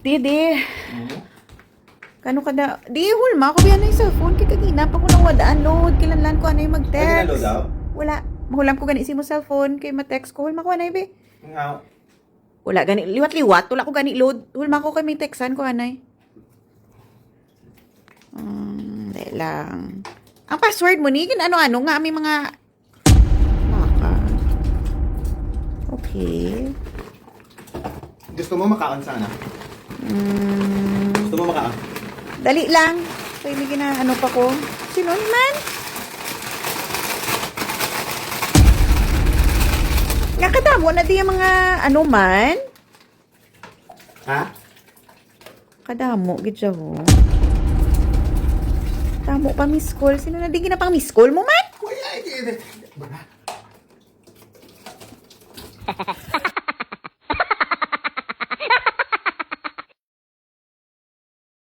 Di. Kano ka na? Di, hulma ako biyan na yung cellphone. Kaya kagina pa ko nang wadaan load. Kilanlan ko anay mag-text. Load daw? Wala. Mahulam ko gani si mo cellphone. Kaya ma-text ko. Hulma ko anay be. Nga. Wala gani. Liwat-liwat. Wala ko gani load. Hulma ko kay may textan ko anay. Dahil lang. Ang password mo ni, ano-ano nga, may mga... Maka. Okay. Gusto mo makaon sana? Gusto mo makaon? Dali lang. Pwede na, ano pa ko. Sino man? Nakadamo na di yung mga, ano man? Ha? Kadamo, gidya ho. Tamo pa miss call. Sino na di ginapang miss call mo man? Kuya,